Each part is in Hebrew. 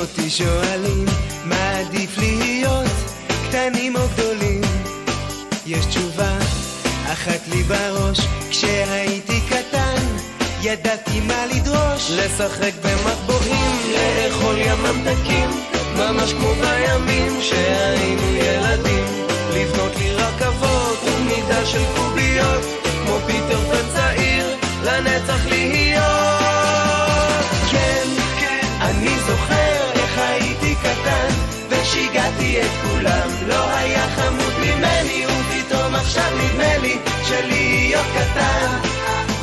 אותי שואלים מה עדיף להיות, קטנים או גדולים. יש תשובה אחת לי בראש, כשהייתי קטן ידעתי מה לדרוש, לשחק במטבועים, לאכול ים ממתקים, ממש כמו בימים שהיינו ילדים, לבנות לי רכבות ומידה של קוביות, כמו פיטר פן צעיר לנצח להיות. כן, אני זוכר איך הייתי קטן ושיגעתי את כולם, לא היה חמוד ממני ופתאום עכשיו נדמה לי שלהיות קטן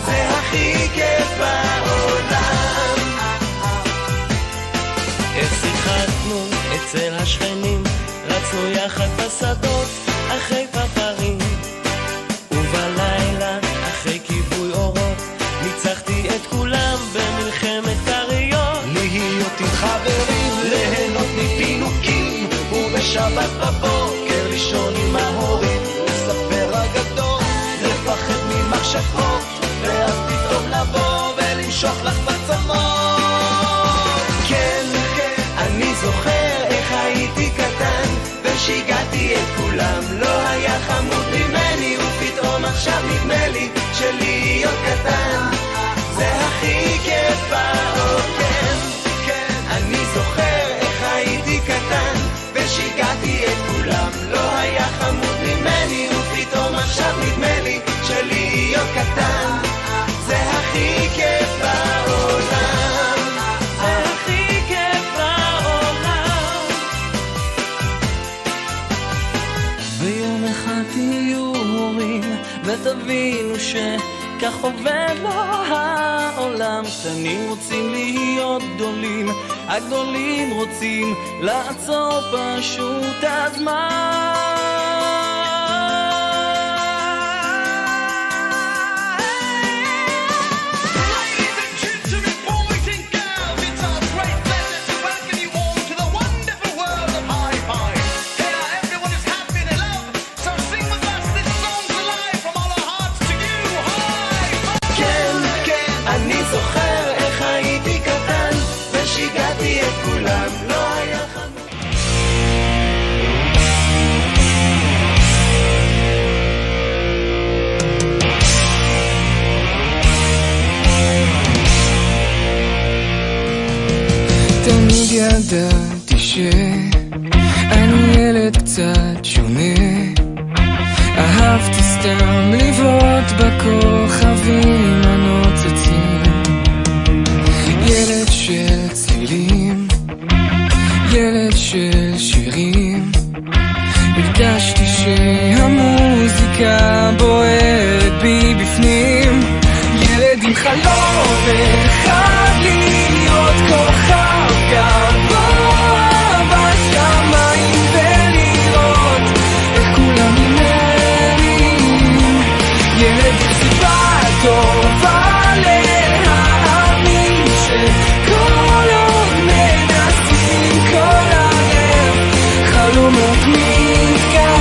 זה הכי כיף בעולם. איך שיחקנו אצל השכנים, רצנו יחד בשדות אחרי פפרים, ובלילה אחרי כיבוי אורות ניצחתי את כולם במלחמת קריות. להיות עם חברים, ליהנות מפינוקים, ובשבת בבוקר לישון עם ההורים, לספר אגדות, לפחד ממחשבות, ואז פתאום לבוא ולמשוך לך בצמות. כן, אני זוכר איך הייתי קטן ושיגעתי את כולם, לא היה חמוד ממני ופתאום עכשיו נדמה לי שלהיות קטן זה הכי כיף בעולם. אני זוכר איך הייתי קטן ושיגעתי את כולם, לא היה חמוד ממני ופתאום עכשיו נדמה לי שלהיות קטן זה הכי כיף בעולם. זה הכי כיף בעולם. ויום אחד תהיו הורים ותבינו שכך עובד לו העולם. קטנים רוצים להיות גדולים, הגדולים רוצים לעצור פשוט הזמן. תמיד ידעתי שאני ילד קצת שונה, אהבתי סתם לבעוט בכוכבים הנוצצים, ילד של צלילים, ילד של שירים, הרגשתי שהמוזיקה בוערת בי בפנים, ילד עם חלום אחד להיות כוכב גבוה בשמיים ולראות איך כולם נראים, ילד סיבה טובה להאמין שכל עוד מנסים כל הלב חלומות מתגשמים.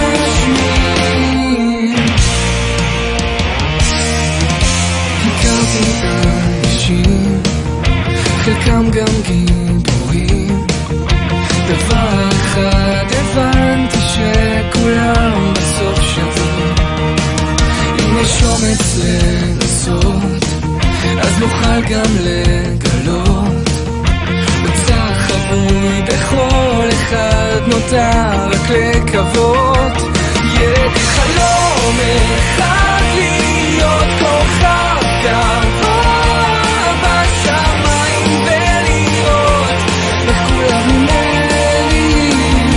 הכרתי אנשים, חלקם גם גיבורים, דבר אחד הבנתי שכולם בסוף שווים, אם יש אומץ לנסות אז נוכל גם לגלות, בצער חבוי בכל אחד נותר רק לקוות, ילד חלום אחד להיות כוכב גבוה בשמיים ולראות איך כולם נראים,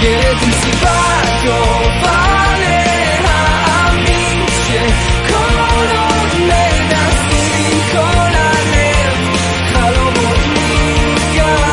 ילד עם סיבה טובה להאמין שכל עוד מנסים כל הלב חלומות מתגשמים.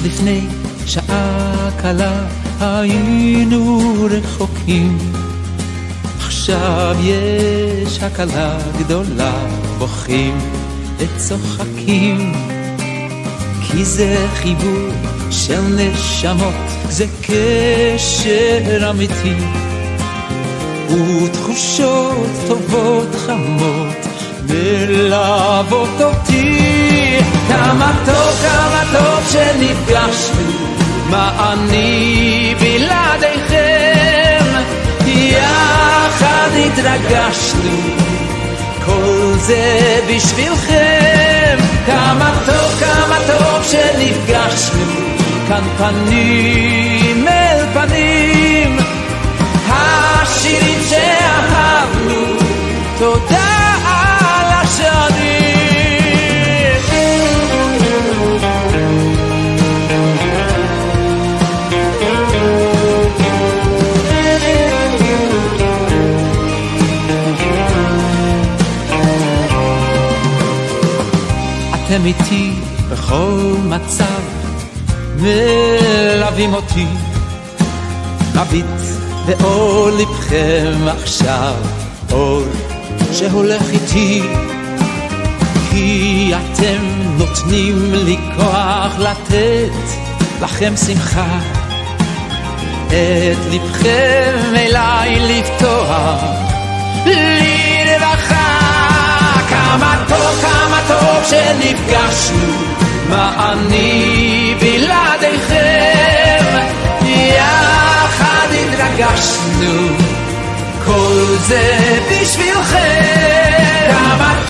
לפני שעה קלה היינו רחוקים, עכשיו יש הקלה גדולה, בוכים וצוחקים, כי זה חיבור של נשמות, זה קשר אמיתי, ותחושות טובות חמות מלוות אותי. כמה טוב שנפגשנו, מה אני בלעדיכם, יחד התרגשנו, כל זה בשבילכם. כמה טוב שנפגשנו, כאן פנים אל פנים, השירים שאהבנו, תודה על השנים. אתם איתי בכל מצב, מלווים אותי, מביט באור לבכם עכשיו, אור שהולך איתי, כי אתם נותנים לי כוח לתת לכם שמחה, את לבכם אליי לפתוח לי רווחה. כמה טוב שנפגשנו, מה אני בלעדיכם, יחד התרגשנו, כל זה בשבילכם.